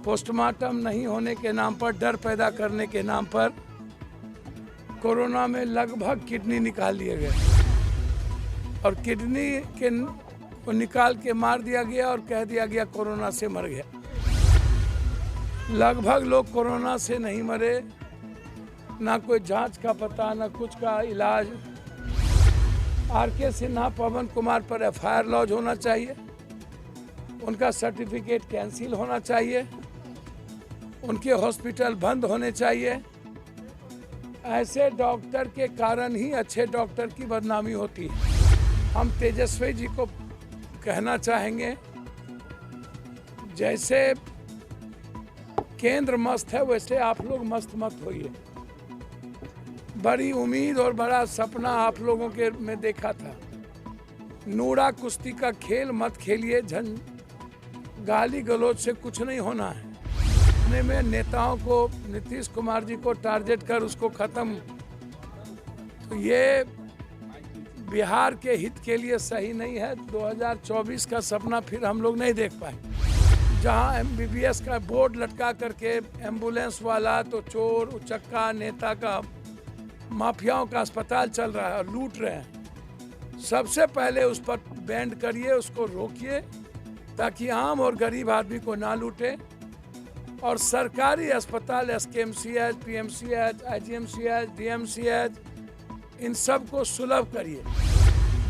Postmortem नहीं होने के नाम पर, डर पैदा करने के नाम पर कोरोना में लगभग किडनी निकाल लिए गए और किडनी के को निकाल के मार दिया गया और कह दिया गया कोरोना से मर गया। लगभग लोग कोरोना से नहीं मरे, ना कोई जांच का पता, ना कुछ का इलाज। आरके सिन्हा, पवन कुमार पर एफआईआर लॉन्च होना चाहिए, उनका सर्टिफिकेट कैंसिल होना चाहिए, उनके हॉस्पिटल बंद होने चाहिए। ऐसे डॉक्टर के कारण ही अच्छे डॉक्टर की बदनामी होती है। हम तेजस्वी जी को कहना चाहेंगे, जैसे केंद्र मस्त है वैसे आप लोग मस्त मत होइए। बड़ी उम्मीद और बड़ा सपना आप लोगों के में देखा था। नूरा कुश्ती का खेल मत खेलिए, गाली गलौज से कुछ नहीं होना है। में नेताओं को, नीतीश कुमार जी को टारगेट कर उसको खत्म, तो ये बिहार के हित के लिए सही नहीं है। 2024 का सपना फिर हम लोग नहीं देख पाए, जहां MBBS का बोर्ड लटका करके एम्बुलेंस वाला तो चोर उचक्का नेता का, माफियाओं का अस्पताल चल रहा है और लूट रहे हैं। सबसे पहले उस पर बैंड करिए, उसको रोकिए ताकि आम और गरीब आदमी को ना लूटे। और सरकारी अस्पताल SKMCH, PMCH, IGMCH, DMCH, इन सब को सुलभ करिए।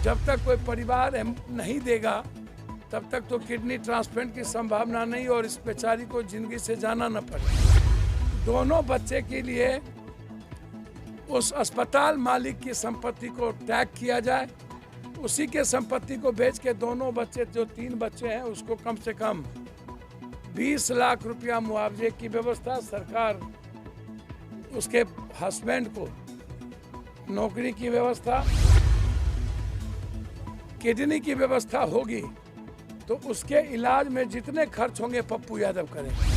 जब तक कोई परिवार नहीं देगा तब तक तो किडनी ट्रांसप्लांट की संभावना नहीं और इस बेचारी को जिंदगी से जाना न पड़े। दोनों बच्चे के लिए उस अस्पताल मालिक की संपत्ति को टैग किया जाए, उसी के संपत्ति को बेच के दोनों बच्चे, जो 3 बच्चे हैं, उसको कम से कम 20 लाख रुपया मुआवजे की व्यवस्था, सरकार उसके हस्बैंड को नौकरी की व्यवस्था, किडनी की व्यवस्था होगी तो उसके इलाज में जितने खर्च होंगे पप्पू यादव करेंगे।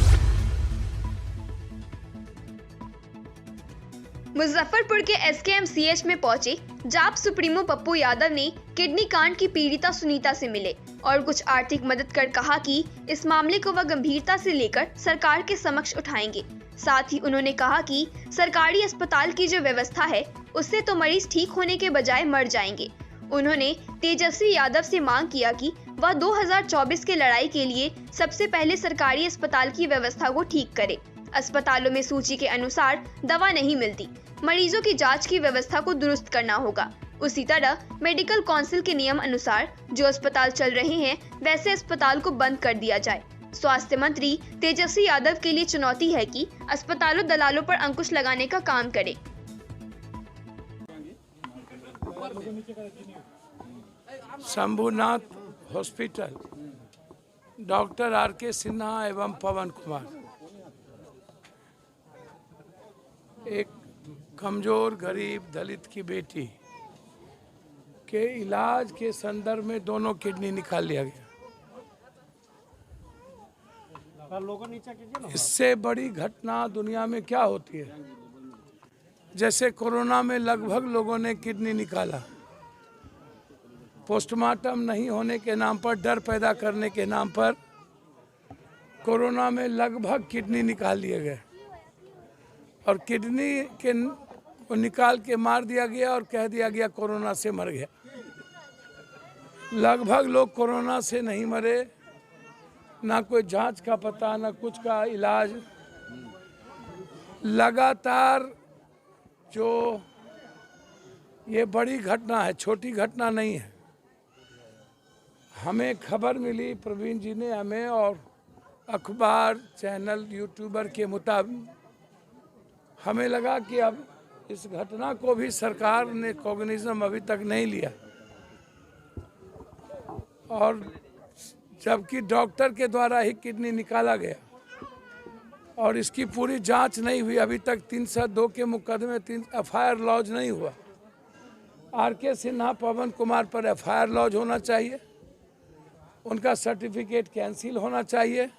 मुजफ्फरपुर के SKMCH में पहुंचे जाप सुप्रीमो पप्पू यादव ने किडनी कांड की पीड़िता सुनीता से मिले और कुछ आर्थिक मदद कर कहा कि इस मामले को वह गंभीरता से लेकर सरकार के समक्ष उठाएंगे। साथ ही उन्होंने कहा कि सरकारी अस्पताल की जो व्यवस्था है उससे तो मरीज ठीक होने के बजाय मर जाएंगे। उन्होंने तेजस्वी यादव से मांग किया कि वह 2024 के लड़ाई के लिए सबसे पहले सरकारी अस्पताल की व्यवस्था को ठीक करे। अस्पतालों में सूची के अनुसार दवा नहीं मिलती, मरीजों की जांच की व्यवस्था को दुरुस्त करना होगा। उसी तरह मेडिकल काउंसिल के नियम अनुसार जो अस्पताल चल रहे हैं वैसे अस्पताल को बंद कर दिया जाए। स्वास्थ्य मंत्री तेजस्वी यादव के लिए चुनौती है कि अस्पतालों दलालों पर अंकुश लगाने का काम करे। Shambhunath hospital, doctor R K Sinha एवं पवन कुमार, एक कमजोर गरीब दलित की बेटी के इलाज के संदर्भ में दोनों किडनी निकाल लिया गया। इससे बड़ी घटना दुनिया में क्या होती है? जैसे कोरोना में लगभग लोगों ने किडनी निकाला, पोस्टमार्टम नहीं होने के नाम पर, डर पैदा करने के नाम पर कोरोना में लगभग किडनी निकाल लिए गए और किडनी के को निकाल के मार दिया गया और कह दिया गया कोरोना से मर गया। लगभग लोग कोरोना से नहीं मरे, ना कोई जांच का पता, ना कुछ का इलाज। लगातार जो ये बड़ी घटना है, छोटी घटना नहीं है। हमें खबर मिली, प्रवीण जी ने हमें और अखबार, चैनल, यूट्यूबर के मुताबिक हमें लगा कि अब इस घटना को भी सरकार ने कॉग्निजम अभी तक नहीं लिया और जबकि डॉक्टर के द्वारा ही किडनी निकाला गया और इसकी पूरी जांच नहीं हुई। अभी तक 302 के मुकदमे, 3 एफआईआर लॉन्च नहीं हुआ। आरके सिन्हा, पवन कुमार पर एफआईआर लॉन्च होना चाहिए, उनका सर्टिफिकेट कैंसिल होना चाहिए,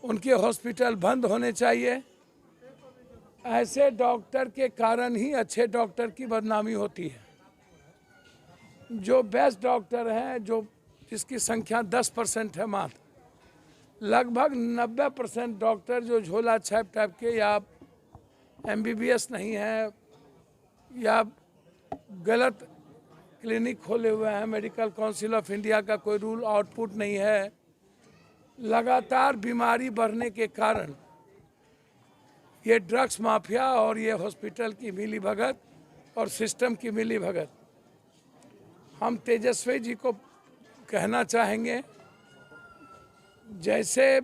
उनके हॉस्पिटल बंद होने चाहिए। ऐसे डॉक्टर के कारण ही अच्छे डॉक्टर की बदनामी होती है। जो बेस्ट डॉक्टर हैं, जो जिसकी संख्या 10% है मात्र, लगभग 90% डॉक्टर जो झोला छाप टाइप के या MBBS नहीं है या गलत क्लिनिक खोले हुए हैं, मेडिकल काउंसिल ऑफ इंडिया का कोई रूल आउटपुट नहीं है, लगातार बीमारी बढ़ने के कारण ये ड्रग्स माफिया और ये हॉस्पिटल की मिली भगत और सिस्टम की मिली भगत, हम तेजस्वी जी को कहना चाहेंगे जैसे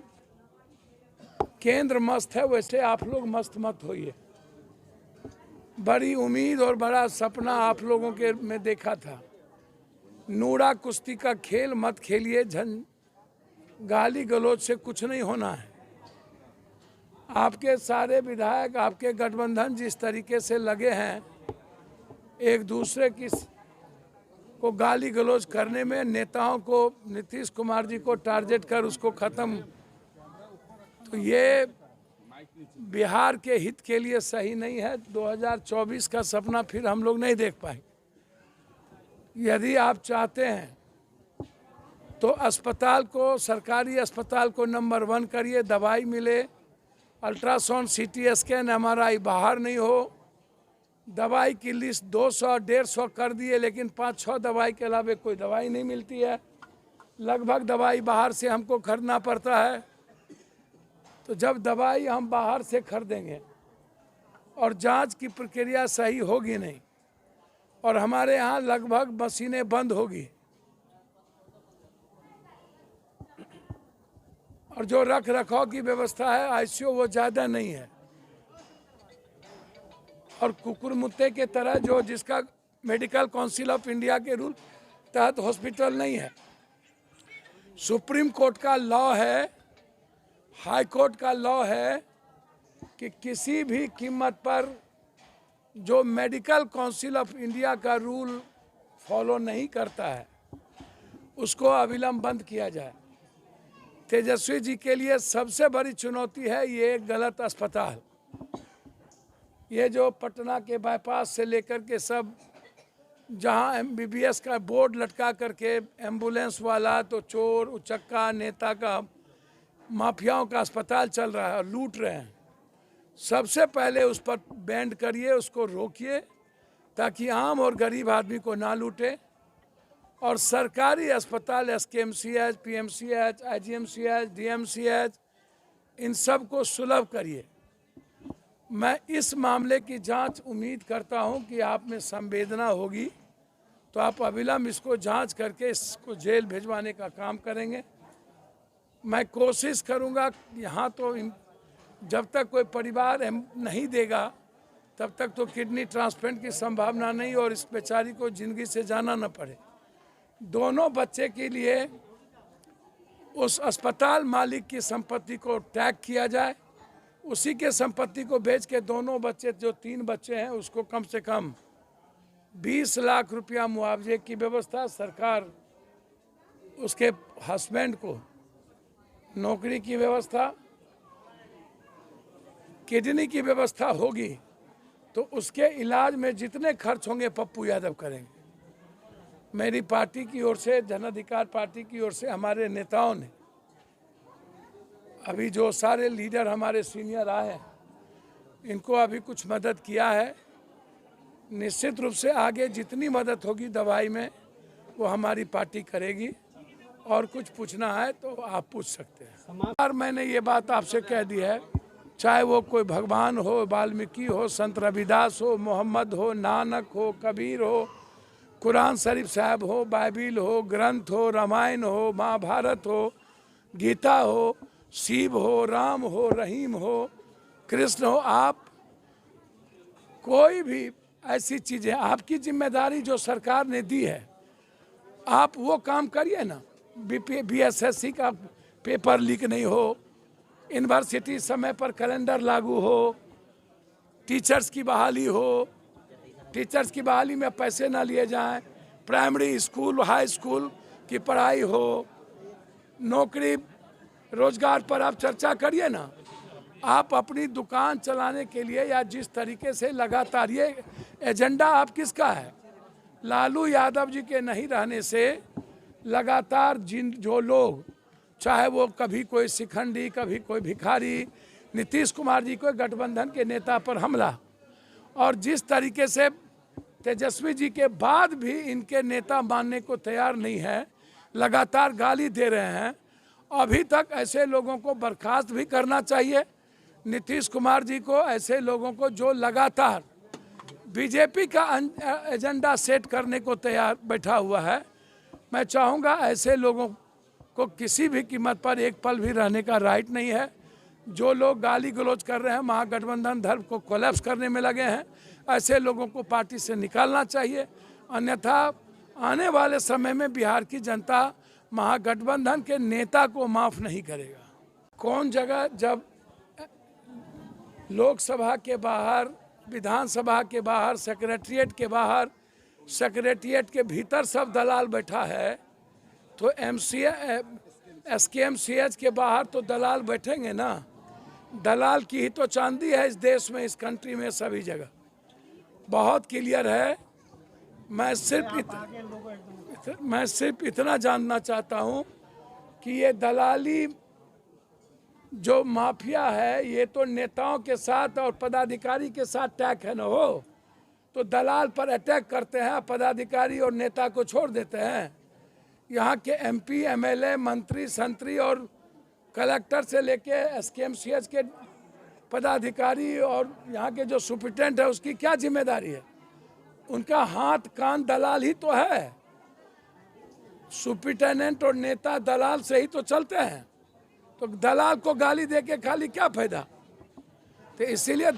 केंद्र मस्त है वैसे आप लोग मस्त मत होइए। बड़ी उम्मीद और बड़ा सपना आप लोगों के में देखा था, नूरा कुश्ती का खेल मत खेलिए, गाली गलौज से कुछ नहीं होना है। आपके सारे विधायक आपके गठबंधन जिस तरीके से लगे हैं एक दूसरे को गाली गलौज करने में, नेताओं को, नीतीश कुमार जी को टारगेट कर उसको ख़त्म, तो ये बिहार के हित के लिए सही नहीं है। 2024 का सपना फिर हम लोग नहीं देख पाएंगे। यदि आप चाहते हैं तो अस्पताल को, सरकारी अस्पताल को नंबर 1 करिए, दवाई मिले, अल्ट्रासाउंड, CT स्कैन, MRI बाहर नहीं हो, दवाई की लिस्ट 200-150 कर दिए लेकिन 5-6 दवाई के अलावा कोई दवाई नहीं मिलती है, लगभग दवाई बाहर से हमको खरीदना पड़ता है। तो जब दवाई हम बाहर से खरीदेंगे और जांच की प्रक्रिया सही होगी नहीं और हमारे यहाँ लगभग मशीनें बंद होगी और जो रख रखाव की व्यवस्था है ICU वो ज़्यादा नहीं है और कुकुर मुत्ते के तरह जो जिसका मेडिकल काउंसिल ऑफ इंडिया के रूल तहत हॉस्पिटल नहीं है। सुप्रीम कोर्ट का लॉ है, हाई कोर्ट का लॉ है कि किसी भी कीमत पर जो मेडिकल काउंसिल ऑफ इंडिया का रूल फॉलो नहीं करता है उसको अविलंब बंद किया जाए। तेजस्वी जी के लिए सबसे बड़ी चुनौती है ये गलत अस्पताल, ये जो पटना के बाईपास से लेकर के सब जहां MBBS का बोर्ड लटका करके एम्बुलेंस वाला तो चोर उचक्का नेता का माफियाओं का अस्पताल चल रहा है और लूट रहे हैं। सबसे पहले उस पर बैंड करिए, उसको रोकिए ताकि आम और गरीब आदमी को ना लूटे और सरकारी अस्पताल SKMCH, PMCH, IGMCH, DMCH इन सब को सुलभ करिए। मैं इस मामले की जांच उम्मीद करता हूं कि आप में संवेदना होगी तो आप अविलंब इसको जांच करके इसको जेल भिजवाने का काम करेंगे। मैं कोशिश करूंगा, यहाँ तो जब तक कोई परिवार नहीं देगा तब तक तो किडनी ट्रांसप्लांट की संभावना नहीं और इस बेचारी को ज़िंदगी से जाना न पड़े। दोनों बच्चे के लिए उस अस्पताल मालिक की संपत्ति को टैग किया जाए, उसी के संपत्ति को बेच के दोनों बच्चे, जो 3 बच्चे हैं, उसको कम से कम 20 लाख रुपया मुआवजे की व्यवस्था, सरकार उसके हस्बैंड को नौकरी की व्यवस्था, किडनी की व्यवस्था होगी तो उसके इलाज में जितने खर्च होंगे पप्पू यादव करेंगे। मेरी पार्टी की ओर से, जन अधिकार पार्टी की ओर से हमारे नेताओं ने, अभी जो सारे लीडर हमारे सीनियर आए हैं, इनको अभी कुछ मदद किया है। निश्चित रूप से आगे जितनी मदद होगी दवाई में वो हमारी पार्टी करेगी और कुछ पूछना है तो आप पूछ सकते हैं। और मैंने ये बात आपसे कह दी है, चाहे वो कोई भगवान हो, वाल्मीकि हो, संत रविदास हो, मोहम्मद हो, नानक हो, कबीर हो, कुरान शरीफ साहब हो, बाइबिल हो, ग्रंथ हो, रामायण हो, महाभारत हो, गीता हो, शिव हो, राम हो, रहीम हो, कृष्ण हो, आप कोई भी ऐसी चीज़ें, आपकी जिम्मेदारी जो सरकार ने दी है आप वो काम करिए ना। BSSC का पेपर लीक नहीं हो, यूनिवर्सिटी समय पर कैलेंडर लागू हो, टीचर्स की बहाली हो, टीचर्स की बहाली में पैसे ना लिए जाएं, प्राइमरी स्कूल हाई स्कूल की पढ़ाई हो, नौकरी रोजगार पर आप चर्चा करिए ना। आप अपनी दुकान चलाने के लिए या जिस तरीके से लगातार, ये एजेंडा आप किसका है? लालू यादव जी के नहीं रहने से लगातार जो लोग चाहे वो कभी कोई शिखंडी, कभी कोई भिखारी, नीतीश कुमार जी को गठबंधन के नेता पर हमला, और जिस तरीके से तेजस्वी जी के बाद भी इनके नेता मानने को तैयार नहीं है, लगातार गाली दे रहे हैं। अभी तक ऐसे लोगों को बर्खास्त भी करना चाहिए। नीतीश कुमार जी को, ऐसे लोगों को जो लगातार बीजेपी का एजेंडा सेट करने को तैयार बैठा हुआ है, मैं चाहूँगा ऐसे लोगों को किसी भी कीमत पर एक पल भी रहने का राइट नहीं है। जो लोग गाली गलौज कर रहे हैं, महागठबंधन धर्म को कोलैप्स करने में लगे हैं, ऐसे लोगों को पार्टी से निकालना चाहिए। अन्यथा आने वाले समय में बिहार की जनता महागठबंधन के नेता को माफ़ नहीं करेगा। कौन जगह जब लोकसभा के बाहर, विधानसभा के बाहर, सेक्रेटरिएट के बाहर, सेक्रेटरिएट के भीतर सब दलाल बैठा है, तो SKM-CH के बाहर तो दलाल बैठेंगे ना। दलाल की ही तो चांदी है इस देश में, इस कंट्री में, सभी जगह बहुत क्लियर है। मैं सिर्फ इतना जानना चाहता हूँ कि ये दलाली जो माफिया है, ये तो नेताओं के साथ और पदाधिकारी के साथ अटैक है ना हो, तो दलाल पर अटैक करते हैं, पदाधिकारी और नेता को छोड़ देते हैं। यहाँ के MP, MLA, मंत्री, संतरी और कलेक्टर से लेके SKM-CH के पदाधिकारी और यहाँ के जो सुप्रिटेंडेंट है, उसकी क्या जिम्मेदारी है? उनका हाथ कान दलाल ही तो है। सुप्रिटेंडेंट और नेता दलाल से ही तो चलते हैं, तो दलाल को गाली दे के खाली क्या फायदा? तो इसीलिए